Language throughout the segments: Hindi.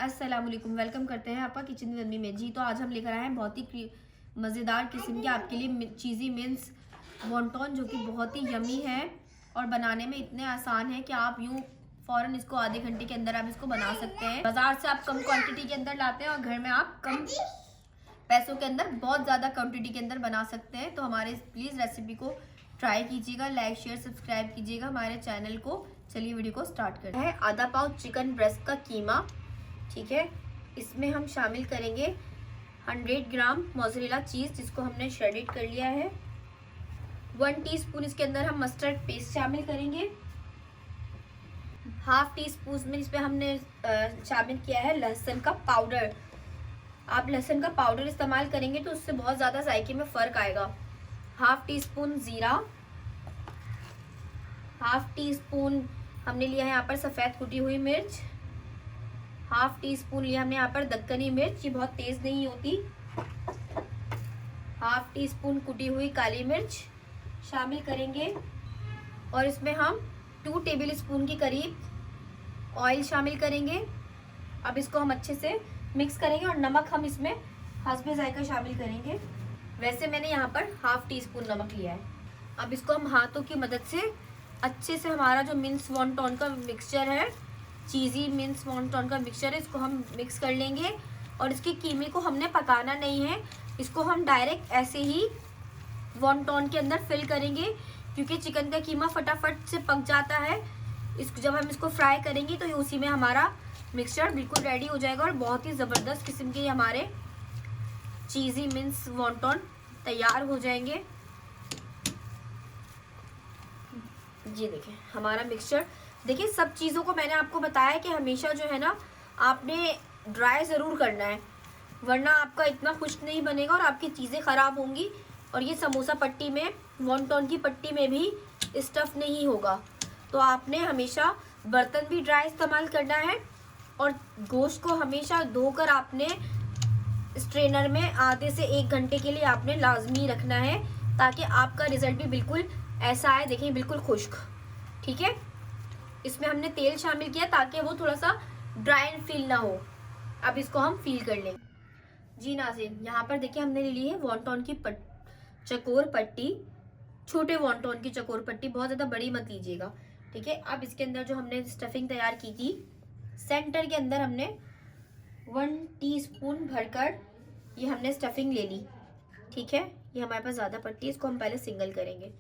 अस्सलाम वालेकुम, वेलकम करते हैं आपका किचन विद में। जी तो आज हम लेकर आए हैं बहुत ही मज़ेदार किस्म के आपके लिए चीज़ी मिन्स वॉन्टॉन, जो कि बहुत ही यमी है और बनाने में इतने आसान है कि आप यूँ फ़ौरन इसको आधे घंटे के अंदर आप इसको बना सकते हैं। बाज़ार से आप कम क्वांटिटी के अंदर लाते हैं और घर में आप कम पैसों के अंदर बहुत ज़्यादा क्वांटिटी के अंदर बना सकते हैं। तो हमारे प्लीज़ रेसिपी को ट्राई कीजिएगा, लाइक शेयर सब्सक्राइब कीजिएगा हमारे चैनल को। चलिए वीडियो को स्टार्ट करते हैं। आधा पाव चिकन ब्रेस्ट का कीमा, ठीक है। इसमें हम शामिल करेंगे 100 ग्राम मोज़रेला चीज़, जिसको हमने श्रेडेड कर लिया है। 1 टीस्पून इसके अंदर हम मस्टर्ड पेस्ट शामिल करेंगे। हाफ टी स्पून में इसमें हमने शामिल किया है लहसुन का पाउडर। आप लहसुन का पाउडर इस्तेमाल करेंगे तो उससे बहुत ज़्यादा जायके में फ़र्क आएगा। हाफ टी स्पून ज़ीरा, हाफ टी स्पून हमने लिया है यहाँ पर सफ़ेद कुटी हुई मिर्च, हाफ टी स्पून लिया हमने यहाँ पर दक्कनी मिर्च, ये बहुत तेज़ नहीं होती। हाफ टी स्पून कुटी हुई काली मिर्च शामिल करेंगे और इसमें हम 2 टेबल स्पून के करीब ऑयल शामिल करेंगे। अब इसको हम अच्छे से मिक्स करेंगे और नमक हम इसमें हस्बे जायका शामिल करेंगे। वैसे मैंने यहाँ पर हाफ टी स्पून नमक लिया है। अब इसको हम हाथों की मदद से अच्छे से हमारा जो मिन्स वॉन्टॉन का मिक्सचर है, चीज़ी मिन्स वॉन्टॉन का मिक्सचर है, इसको हम मिक्स कर लेंगे। और इसके कीमे को हमने पकाना नहीं है, इसको हम डायरेक्ट ऐसे ही वॉन्टॉन के अंदर फिल करेंगे, क्योंकि चिकन का कीमा फटाफट से पक जाता है। जब हम इसको फ्राई करेंगे तो उसी में हमारा मिक्सचर बिल्कुल रेडी हो जाएगा और बहुत ही ज़बरदस्त किस्म के हमारे चीज़ी मिन्स वॉन्टॉन तैयार हो जाएंगे। ये देखें हमारा मिक्सचर। देखिए सब चीज़ों को मैंने आपको बताया कि हमेशा जो है ना आपने ड्राई ज़रूर करना है, वरना आपका इतना खुश्क नहीं बनेगा और आपकी चीज़ें ख़राब होंगी। और ये समोसा पट्टी में, वॉन्टॉन की पट्टी में भी स्टफ़ नहीं होगा। तो आपने हमेशा बर्तन भी ड्राई इस्तेमाल करना है और गोश्त को हमेशा धोकर आपने स्ट्रेनर में आधे से 1 घंटे के लिए आपने लाजमी रखना है, ताकि आपका रिज़ल्ट भी बिल्कुल ऐसा आए। देखिए बिल्कुल खुश्क, ठीक है। इसमें हमने तेल शामिल किया ताकि वो थोड़ा सा ड्राई फील ना हो। अब इसको हम फील कर लेंगे। जी नाज़रीन, यहाँ पर देखिए हमने ले ली है वॉन्टॉन की चकोर पट्टी, छोटे वॉन्टॉन की चकोर पट्टी, बहुत ज़्यादा बड़ी मत लीजिएगा, ठीक है। अब इसके अंदर जो हमने स्टफिंग तैयार की थी, सेंटर के अंदर हमने 1 टीस्पून भरकर ये हमने स्टफिंग ले ली, ठीक है। ये हमारे पास ज़्यादा पट्टी, इसको हम पहले सिंगल करेंगे।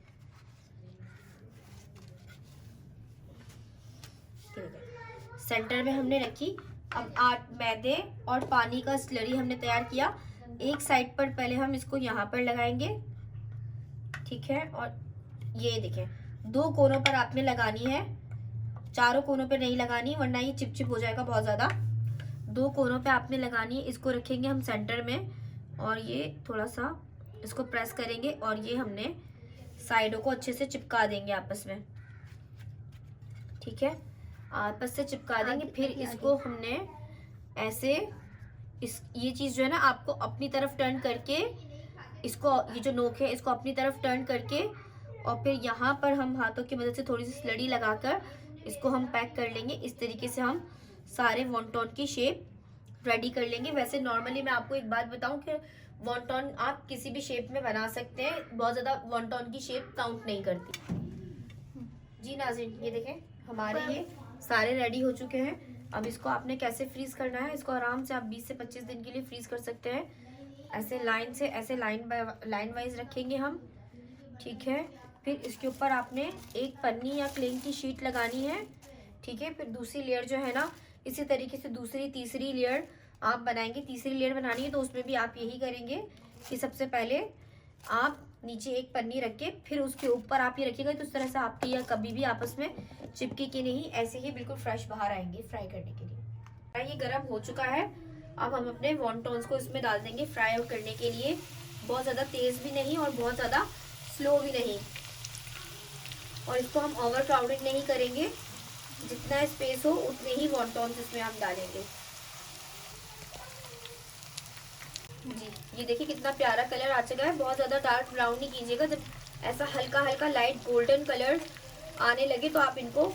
सेंटर में हमने रखी। अब मैदे और पानी का स्लरी हमने तैयार किया। एक साइड पर पहले हम इसको यहाँ पर लगाएंगे, ठीक है। और ये देखें 2 कोनों पर आपने लगानी है, चारों कोनों पे नहीं लगानी, वरना ये चिपचिप हो जाएगा बहुत ज़्यादा। 2 कोनों पे आपने लगानी है। इसको रखेंगे हम सेंटर में और ये थोड़ा सा इसको प्रेस करेंगे और ये हमने साइडों को अच्छे से चिपका देंगे आपस में, ठीक है। आपस से चिपका देंगे। फिर इसको हमने ऐसे ये चीज़ जो है ना आपको अपनी तरफ टर्न करके, इसको ये जो नोक है इसको अपनी तरफ टर्न करके और फिर यहाँ पर हम हाथों की मदद से थोड़ी सी स्लरी लगाकर इसको हम पैक कर लेंगे। इस तरीके से हम सारे वॉन्टॉन की शेप रेडी कर लेंगे। वैसे नॉर्मली मैं आपको एक बात बताऊं कि वॉन्टॉन आप किसी भी शेप में बना सकते हैं, बहुत ज़्यादा वॉन्टॉन की शेप काउंट नहीं करती। जी नाज़रीन, ये देखें हमारे ये सारे रेडी हो चुके हैं। अब इसको आपने कैसे फ्रीज़ करना है, इसको आराम से आप 20 से 25 दिन के लिए फ्रीज़ कर सकते हैं। ऐसे लाइन से, ऐसे लाइन वाइज रखेंगे हम, ठीक है। फिर इसके ऊपर आपने एक पन्नी या क्लेम की शीट लगानी है, ठीक है। फिर दूसरी लेयर जो है ना, इसी तरीके से दूसरी तीसरी लेयर आप बनाएंगे। तीसरी लेयर बनानी है तो उसमें भी आप यही करेंगे कि सबसे पहले आप नीचे एक पन्नी रख के फिर उसके ऊपर आप ये रखिएगा, तो इस तरह से आपकी या कभी भी आपस में चिपके के नहीं, ऐसे ही बिल्कुल फ्रेश बाहर आएंगे फ्राई करने के लिए। ये गर्म हो चुका है। अब हम अपने वॉन्टॉन्स को इसमें डाल देंगे फ्राई आउट करने के लिए। बहुत ज़्यादा तेज़ भी नहीं और बहुत ज़्यादा स्लो भी नहीं, और इसको हम ओवर क्राउडेड नहीं करेंगे। जितना स्पेस हो उतने ही वॉन्टॉन्स इसमें हम डालेंगे। जी ये देखिए कितना प्यारा कलर आ चुका है। बहुत ज़्यादा डार्क ब्राउन नहीं कीजिएगा। जब ऐसा हल्का हल्का लाइट गोल्डन कलर आने लगे तो आप इनको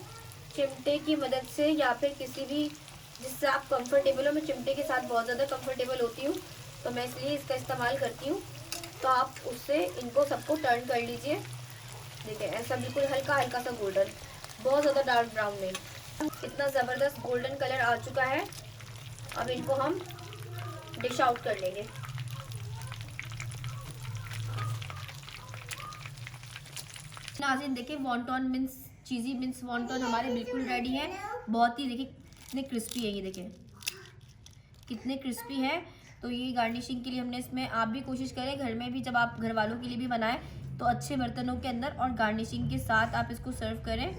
चिमटे की मदद से या फिर किसी भी जिससे आप कंफर्टेबल हो। मैं चिमटे के साथ बहुत ज़्यादा कंफर्टेबल होती हूँ, तो मैं इसलिए इसका इस्तेमाल करती हूँ। तो आप उससे इनको सबको टर्न कर लीजिए। देखिए ऐसा बिल्कुल हल्का हल्का सा गोल्डन, बहुत ज़्यादा डार्क ब्राउन नहीं। कितना ज़बरदस्त गोल्डन कलर आ चुका है। अब इनको हम डिश आउट कर लेंगे। नाज़रीन देखिए वॉन्टन मीन्स चीज़ी मीन्स वॉन्टन हमारे बिल्कुल रेडी है। बहुत ही देखिए कितने क्रिस्पी है, ये देखिए कितने क्रिस्पी है। तो ये गार्निशिंग के लिए हमने इसमें, आप भी कोशिश करें घर में भी, जब आप घर वालों के लिए भी बनाएं तो अच्छे बर्तनों के अंदर और गार्निशिंग के साथ आप इसको सर्व करें।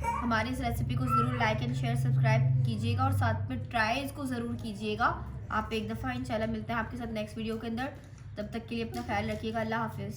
हमारी इस रेसिपी को ज़रूर लाइक एंड शेयर सब्सक्राइब कीजिएगा और साथ में ट्राई इसको ज़रूर कीजिएगा आप एक दफ़ा। इंशाल्लाह मिलते हैं आपके साथ नेक्स्ट वीडियो के अंदर। तब तक के लिए अपना ख्याल रखिएगा। अल्लाह हाफिज़।